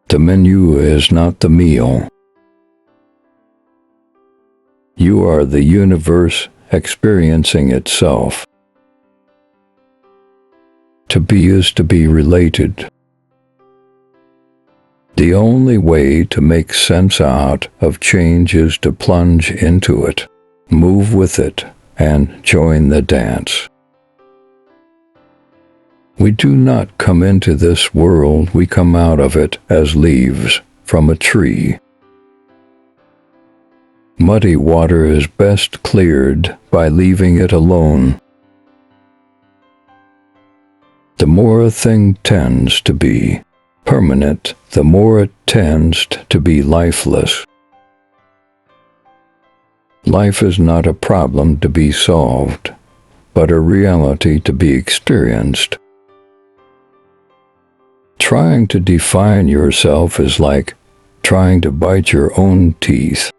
The menu is not the meal. You are the universe experiencing itself. To be is to be related. The only way to make sense out of change is to plunge into it, move with it, and join the dance. We do not come into this world, we come out of it as leaves from a tree. Muddy water is best cleared by leaving it alone. The more a thing tends to be permanent, the more it tends to be lifeless. Life is not a problem to be solved, but a reality to be experienced. Trying to define yourself is like trying to bite your own teeth.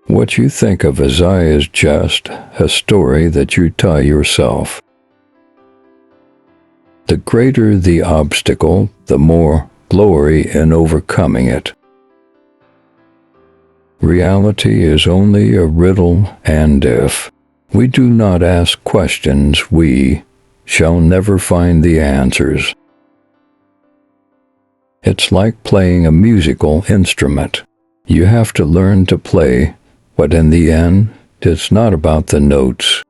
What you think of as I is just a story that you tell yourself. The greater the obstacle, the more glory in overcoming it. Reality is only a riddle, and if we do not ask questions, we shall never find the answers. It's like playing a musical instrument. You have to learn to play, but in the end, it's not about the notes.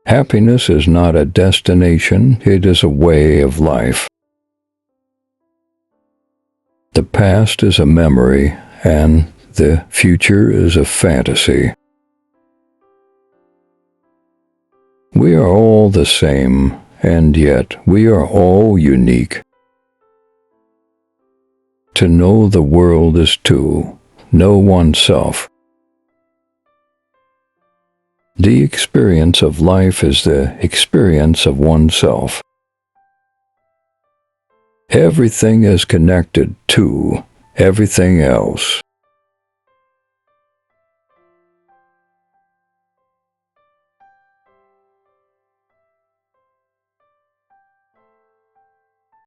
Happiness is not a destination, it is a way of life. The past is a memory, and the future is a fantasy. We are all the same, and yet we are all unique. To know the world is to know oneself. The experience of life is the experience of oneself. Everything is connected to everything else.